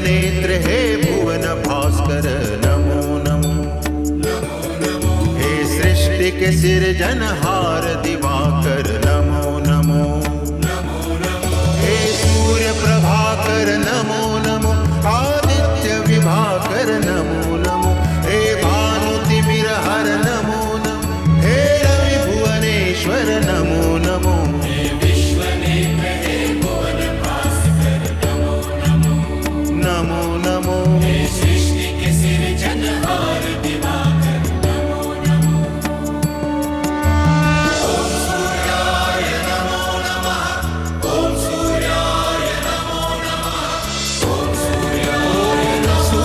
नेत्र हे भुवन भास्कर नमो नमो। हे सृष्टि के सिरजनहार दिवाकर नमो नमो। हे सूर्य प्रभाकर नमो नमो। आदित्य विभाकर नमो नमो। हे भानुतिमिरहर नमो नमो। हे रवि भुवनेश्वर नमो नमो। नमो नमो। हे सृष्टि के सिरजनहार दिवाकर नमो नमो। ओम सूर्याय नमो नमः। ओम सूर्याय नमो नमः। ओम सूर्याय नमो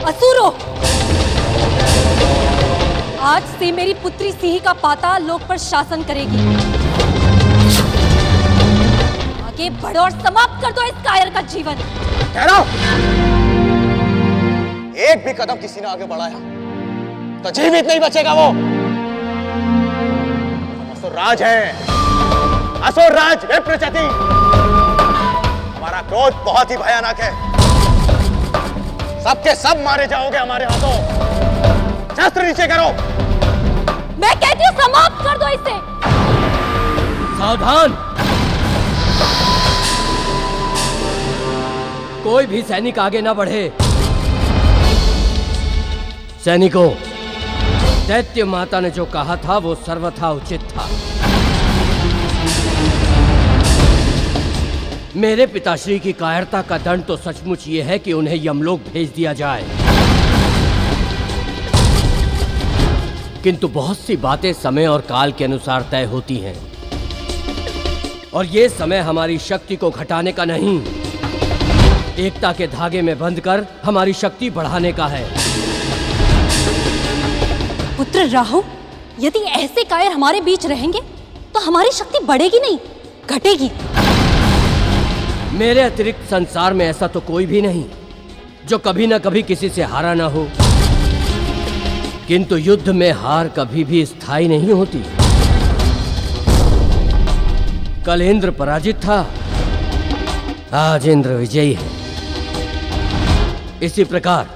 असुरो! आज से मेरी पुत्री सिंह का पाताल लोक पर शासन करेगी। आगे बढ़ो और समाप्त कर दो इस कायर का जीवन। ठहरो! एक भी कदम किसी ने आगे बढ़ाया तो जीवित नहीं बचेगा वो। हम असुरराज हैं, असुरराज विप्रचति। हमारा क्रोध बहुत ही भयानक है। सबके सब मारे जाओगे हमारे हाथों। शस्त्र नीचे करो। मैं कहती हूँ समाप्त कर दो इसे। सावधान! कोई भी सैनिक आगे ना बढ़े। सैनिकों, दैत्य माता ने जो कहा था वो सर्वथा उचित था। मेरे पिताश्री की कायरता का दंड तो सचमुच ये है कि उन्हें यमलोक भेज दिया जाए, किंतु बहुत सी बातें समय और काल के अनुसार तय होती हैं, और ये समय हमारी शक्ति को घटाने का नहीं, एकता के धागे में बंधकर हमारी शक्ति बढ़ाने का है। पुत्र राहु, यदि ऐसे कायर हमारे बीच रहेंगे तो हमारी शक्ति बढ़ेगी नहीं, घटेगी। मेरे अतिरिक्त संसार में ऐसा तो कोई भी नहीं जो कभी न कभी किसी से हारा ना हो, किंतु युद्ध में हार कभी भी स्थायी नहीं होती। कल इंद्र पराजित था, आज इंद्र विजयी है। इसी प्रकार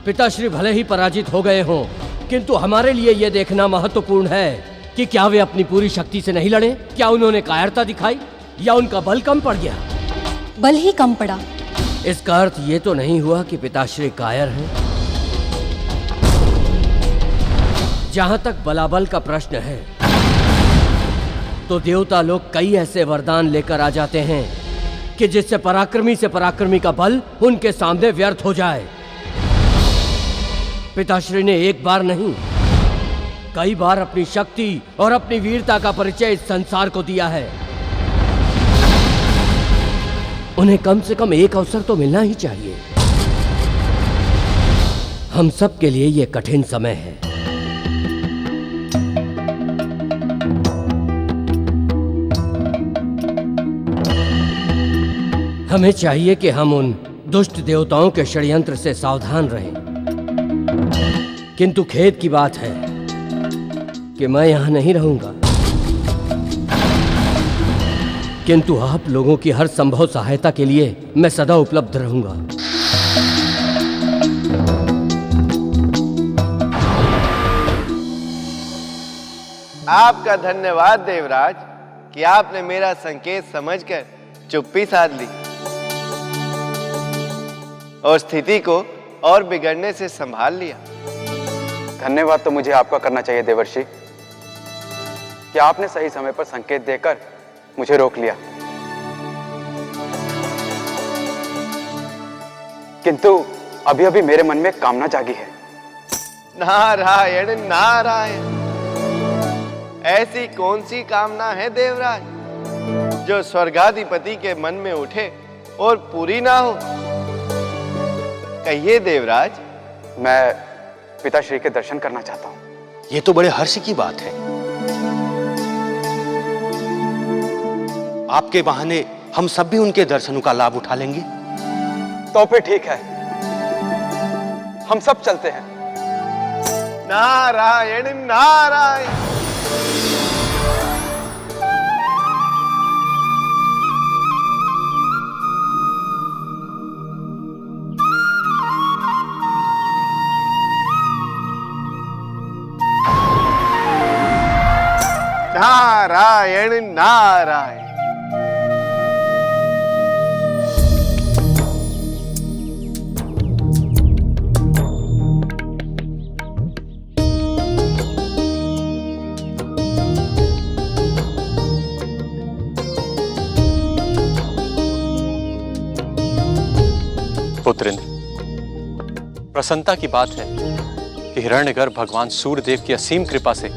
पिताश्री भले ही पराजित हो गए हों, किंतु हमारे लिए यह देखना महत्वपूर्ण है कि क्या वे अपनी पूरी शक्ति से नहीं लड़े, क्या उन्होंने कायरता दिखाई या उनका बल कम पड़ गया। बल ही कम पड़ा। इसका अर्थ ये तो नहीं हुआ कि पिताश्री कायर हैं। जहां तक बलाबल का प्रश्न है तो देवता लोग कई ऐसे वरदान लेकर आ जाते हैं कि जिससे पराक्रमी से पराक्रमी का बल उनके सामने व्यर्थ हो जाए। पिताश्री ने एक बार नहीं, कई बार अपनी शक्ति और अपनी वीरता का परिचय इस संसार को दिया है। उन्हें कम से कम एक अवसर तो मिलना ही चाहिए। हम सब के लिए यह कठिन समय है। हमें चाहिए कि हम उन दुष्ट देवताओं के षड्यंत्र से सावधान रहें, किंतु खेद की बात है कि मैं यहां नहीं रहूंगा, किंतु आप लोगों की हर संभव सहायता के लिए मैं सदा उपलब्ध रहूंगा। आपका धन्यवाद देवराज कि आपने मेरा संकेत समझकर चुप्पी साध ली और स्थिति को और बिगड़ने से संभाल लिया। धन्यवाद तो मुझे आपका करना चाहिए देवर्षि कि आपने सही समय पर संकेत देकर मुझे रोक लिया। किंतु अभी अभी मेरे मन में एक कामना जागी है। नारायण नारायण, ऐसी कौन सी कामना है देवराज जो स्वर्गाधिपति के मन में उठे और पूरी ना हो? कहिए देवराज। मैं पिताश्री के दर्शन करना चाहता हूँ। ये तो बड़े हर्ष की बात है। आपके बहाने हम सब भी उनके दर्शनों का लाभ उठा लेंगे। तो फिर ठीक है, हम सब चलते हैं। नारायण नारायण। नारायण नारायण। पुत्रेंद्र, प्रसन्नता की बात है कि हिरण्यगर्भ भगवान सूर्यदेव की असीम कृपा से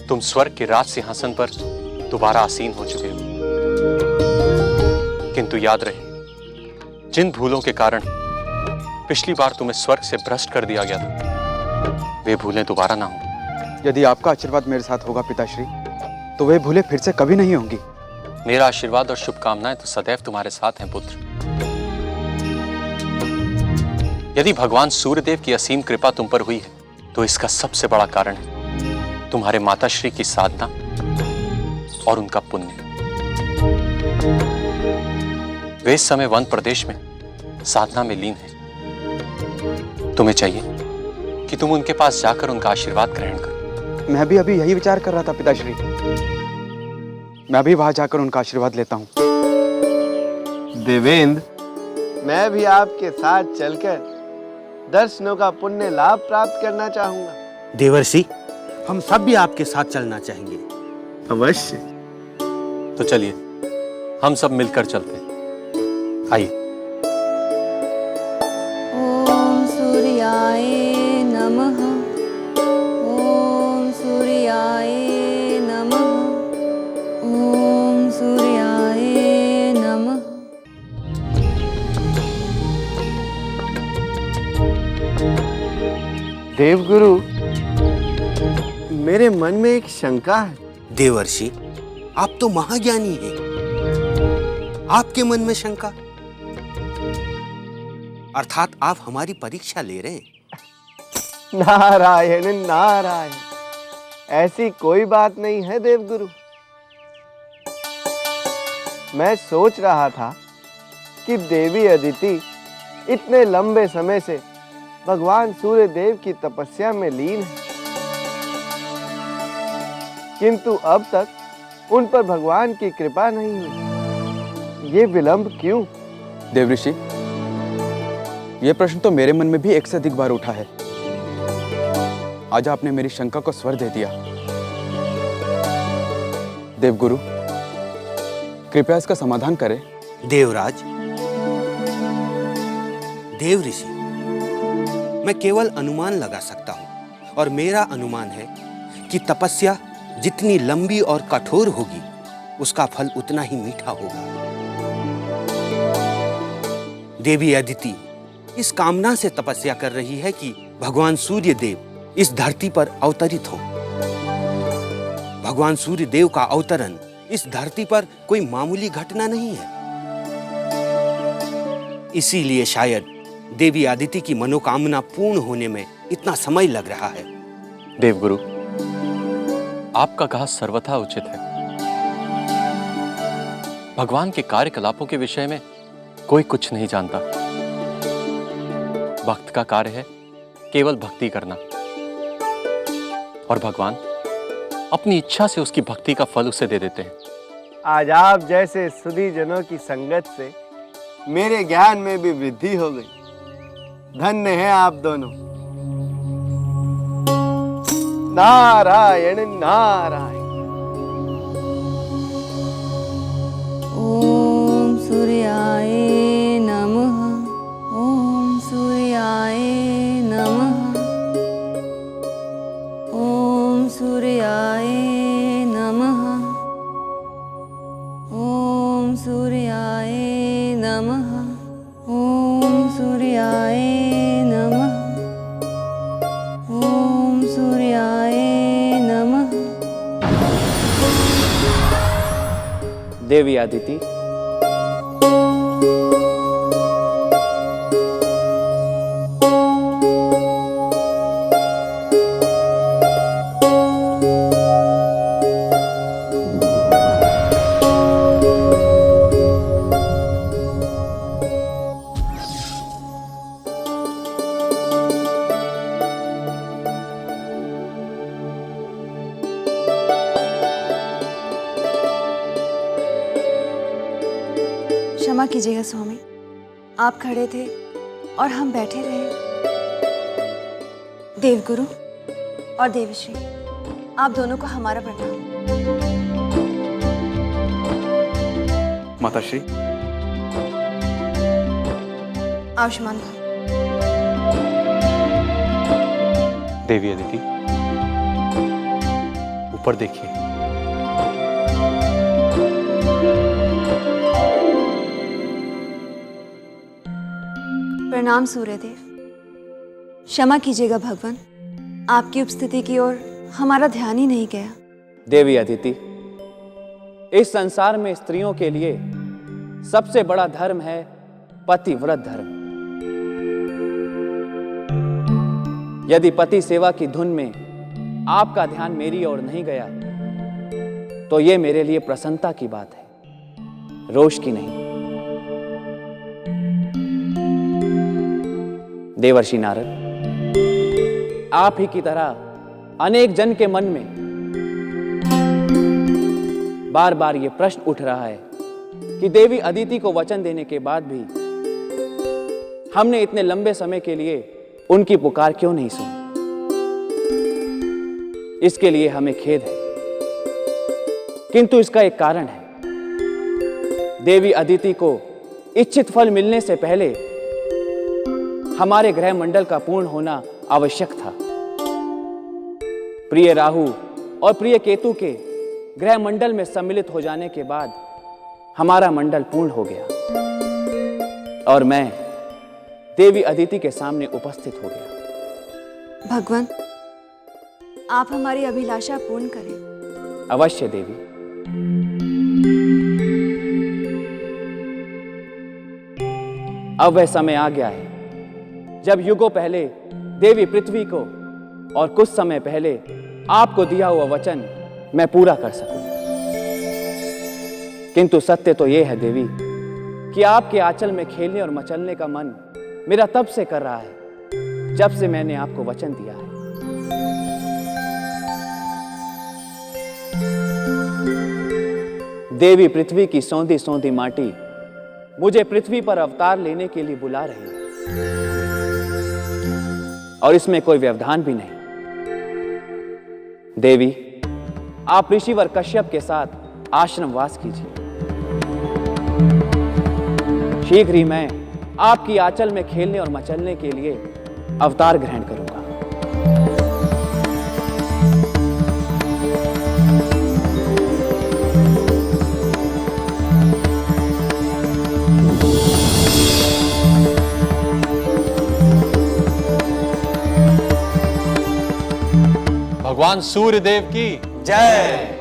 तुम स्वर्ग के राज सिंहासन पर दोबारा आसीन हो चुके हो। किंतु याद रहे, जिन भूलों के कारण पिछली बार तुम्हें स्वर्ग से भ्रष्ट कर दिया गया था, वे भूलें दोबारा ना हो। यदि आपका आशीर्वाद मेरे साथ होगा पिताश्री, तो वे भूलें फिर से कभी नहीं होंगी। मेरा आशीर्वाद और शुभकामनाएं तो सदैव तुम्हारे साथ हैं पुत्र। यदि भगवान सूर्यदेव की असीम कृपा तुम पर हुई है, तो इसका सबसे बड़ा कारण है तुम्हारे माताश्री की साधना और उनका पुण्य। वे इस समय वन प्रदेश में साधना में लीन है। तुम्हें चाहिए कि तुम उनके पास जाकर उनका आशीर्वाद ग्रहण करो। मैं भी अभी यही विचार कर रहा था पिताश्री। मैं भी वहां जाकर उनका आशीर्वाद लेता हूँ। देवेंद्र, मैं भी आपके साथ चलकर दर्शनों का पुण्य लाभ प्राप्त करना चाहूंगा। देवर्षि, हम सब भी आपके साथ चलना चाहेंगे। अवश्य। तो चलिए, हम सब मिलकर चलते हैं। आइए। ओम सूर्याय नमः। ओम सूर्याय नमः। ओम सूर्याय नमः। देवगुरु, मेरे मन में एक शंका है। देवर्षि, आप तो महाज्ञानी हैं। आपके मन में शंका? अर्थात आप हमारी परीक्षा ले रहे हैं। नारायण नारायण, ऐसी कोई बात नहीं है देवगुरु। मैं सोच रहा था कि देवी अदिति इतने लंबे समय से भगवान सूर्यदेव की तपस्या में लीन है, किंतु अब तक उन पर भगवान की कृपा नहीं हुई। ये विलंब क्यों? देवऋषि, यह प्रश्न तो मेरे मन में भी एक से अधिक बार उठा है। आज आपने मेरी शंका को स्वर दे दिया। देवगुरु, कृपया इसका समाधान करें। देवराज, देवऋषि, मैं केवल अनुमान लगा सकता हूं, और मेरा अनुमान है कि तपस्या जितनी लंबी और कठोर होगी, उसका फल उतना ही मीठा होगा। देवी अदिति इस कामना से तपस्या कर रही है कि भगवान सूर्यदेव इस धरती पर अवतरित हो। भगवान सूर्यदेव का अवतरण इस धरती पर कोई मामूली घटना नहीं है। इसीलिए शायद देवी अदिति की मनोकामना पूर्ण होने में इतना समय लग रहा है। देवगुरु, आपका कहा सर्वथा उचित है। भगवान के कार्यकलापों के विषय में कोई कुछ नहीं जानता। भक्त का कार्य है केवल भक्ति करना, और भगवान अपनी इच्छा से उसकी भक्ति का फल उसे दे देते हैं। आज आप जैसे सुधी जनों की संगत से मेरे ज्ञान में भी वृद्धि हो गई। धन्य हैं आप दोनों। नारायण नारायण। ओम सूर्याय नमः। ओम सूर्याय नमः। ओम सूर्याय नमः। ओम सूर्याय नमः। ओम सूर्याय नमः। ओम सूर्याय नमः। देवी अदिति, क्षमा कीजिएगा स्वामी, आप खड़े थे और हम बैठे रहे। देवगुरु और देवश्री, आप दोनों को हमारा प्रणाम। माताश्री, आयुष्मान भव। देवी अदिति, ऊपर देखिए। प्रणाम सूर्यदेव। क्षमा कीजिएगा भगवान, आपकी उपस्थिति की ओर हमारा ध्यान ही नहीं गया। देवी अदिति, इस संसार में स्त्रियों के लिए सबसे बड़ा धर्म है पतिव्रत धर्म। यदि पति सेवा की धुन में आपका ध्यान मेरी ओर नहीं गया तो ये मेरे लिए प्रसन्नता की बात है, रोष की नहीं। देवर्षि नारद, आप ही की तरह अनेक जन के मन में बार बार ये प्रश्न उठ रहा है कि देवी अदिति को वचन देने के बाद भी हमने इतने लंबे समय के लिए उनकी पुकार क्यों नहीं सुनी। इसके लिए हमें खेद है, किंतु इसका एक कारण है। देवी अदिति को इच्छित फल मिलने से पहले हमारे ग्रह मंडल का पूर्ण होना आवश्यक था। प्रिय राहु और प्रिय केतु के ग्रह मंडल में सम्मिलित हो जाने के बाद हमारा मंडल पूर्ण हो गया और मैं देवी अदिति के सामने उपस्थित हो गया। भगवान, आप हमारी अभिलाषा पूर्ण करें। अवश्य देवी। अब वह समय आ गया है जब युगों पहले देवी पृथ्वी को और कुछ समय पहले आपको दिया हुआ वचन मैं पूरा कर सकूं। किंतु सत्य तो यह है देवी कि आपके आंचल में खेलने और मचलने का मन मेरा तब से कर रहा है जब से मैंने आपको वचन दिया है। देवी पृथ्वी की सौंधी सौंधी माटी मुझे पृथ्वी पर अवतार लेने के लिए बुला रही है और इसमें कोई व्यवधान भी नहीं। देवी, आप ऋषिवर कश्यप के साथ आश्रम वास कीजिए। शीघ्र ही मैं आपकी आंचल में खेलने और मचलने के लिए अवतार ग्रहण करूंगा। भगवान सूर्य देव की जय।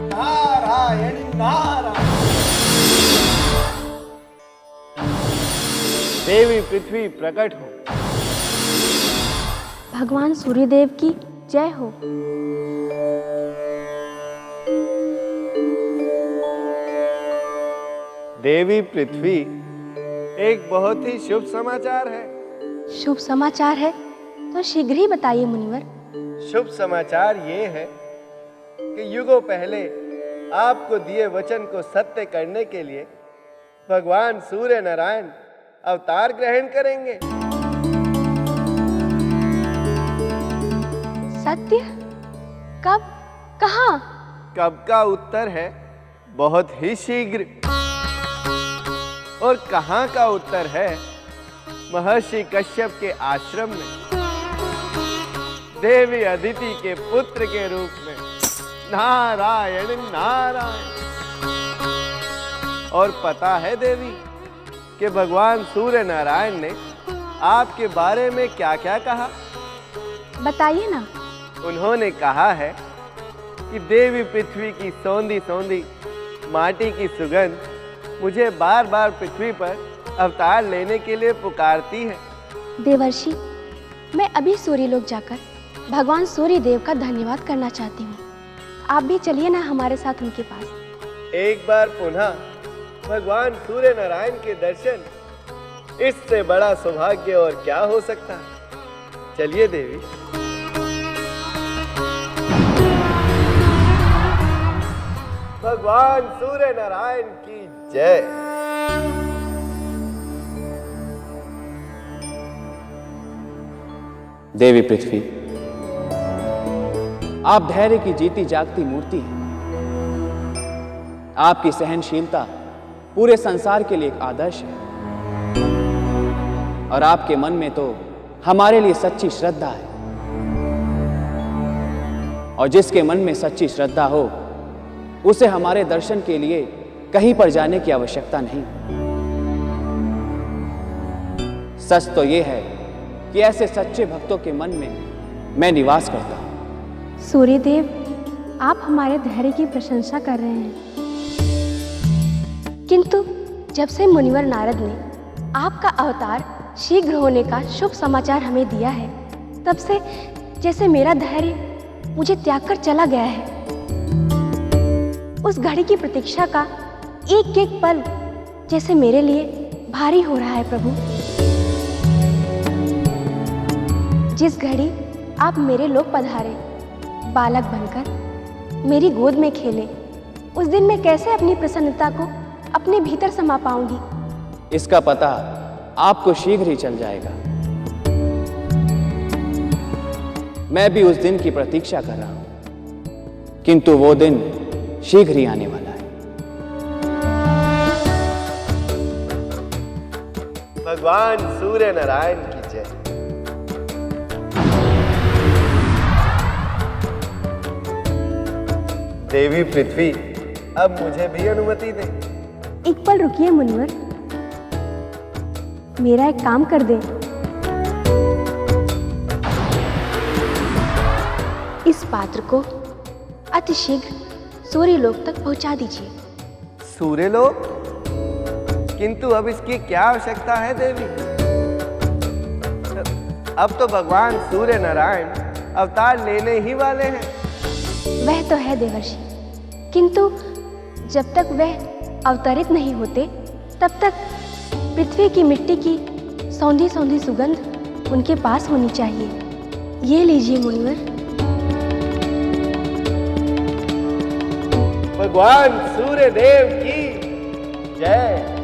नारायण नारायण। देवी पृथ्वी प्रकट हो। भगवान सूर्यदेव की जय हो। देवी पृथ्वी, एक बहुत ही शुभ समाचार है। शुभ समाचार है तो शीघ्र ही बताइए मुनिवर। शुभ समाचार ये है कि युगों पहले आपको दिए वचन को सत्य करने के लिए भगवान सूर्य नारायण अवतार ग्रहण करेंगे। सत्य? कब? कहाँ? कब का उत्तर है बहुत ही शीघ्र, और कहाँ का उत्तर है महर्षि कश्यप के आश्रम में देवी अदिति के पुत्र के रूप में। नारायण नारायण। और पता है देवी कि भगवान सूर्य नारायण ने आपके बारे में क्या क्या कहा? बताइए ना। उन्होंने कहा है कि देवी पृथ्वी की सौंधी सौंधी माटी की सुगंध मुझे बार बार पृथ्वी पर अवतार लेने के लिए पुकारती है। देवर्षि, मैं अभी सूर्यलोक जाकर भगवान सूर्य देव का धन्यवाद करना चाहती हूँ। आप भी चलिए ना हमारे साथ उनके पास। एक बार पुनः भगवान सूर्य नारायण के दर्शन, इससे बड़ा सौभाग्य और क्या हो सकता है। चलिए देवी। भगवान सूर्य नारायण की जय। देवी पृथ्वी, आप धैर्य की जीती जागती मूर्ति हैं। आपकी सहनशीलता पूरे संसार के लिए एक आदर्श है, और आपके मन में तो हमारे लिए सच्ची श्रद्धा है। और जिसके मन में सच्ची श्रद्धा हो, उसे हमारे दर्शन के लिए कहीं पर जाने की आवश्यकता नहीं। सच तो यह है कि ऐसे सच्चे भक्तों के मन में मैं निवास करता हूं। सूर्यदेव, आप हमारे धैर्य की प्रशंसा कर रहे हैं, किंतु जब से मुनिवर नारद ने आपका अवतार शीघ्र होने का शुभ समाचार हमें दिया है, तब से जैसे मेरा धैर्य मुझे त्याग कर चला गया है। उस घड़ी की प्रतीक्षा का एक एक पल जैसे मेरे लिए भारी हो रहा है प्रभु। जिस घड़ी आप मेरे लोक पधारे, बालक बनकर मेरी गोद में खेले, उस दिन मैं कैसे अपनी प्रसन्नता को अपने भीतर समा पाऊंगी? इसका पता आपको शीघ्र ही चल जाएगा। मैं भी उस दिन की प्रतीक्षा कर रहा हूं, किंतु वो दिन शीघ्र ही आने वाला है। भगवान सूर्य नारायण की जय। देवी पृथ्वी, अब मुझे भी अनुमति दे। एक पल रुकिए मुनिवर, मेरा एक काम कर दे। इस पात्र को अतिशीघ्र सूर्यलोक तक पहुंचा दीजिए। सूर्यलोक? किंतु अब इसकी क्या आवश्यकता है देवी? अब तो भगवान सूर्य नारायण अवतार लेने ही वाले हैं। वह तो है देवर्षि, किंतु जब तक वह अवतरित नहीं होते, तब तक पृथ्वी की मिट्टी की सौंधी सौंधी सुगंध उनके पास होनी चाहिए। ये लीजिए मुनिवर। भगवान सूर्य देव की जय।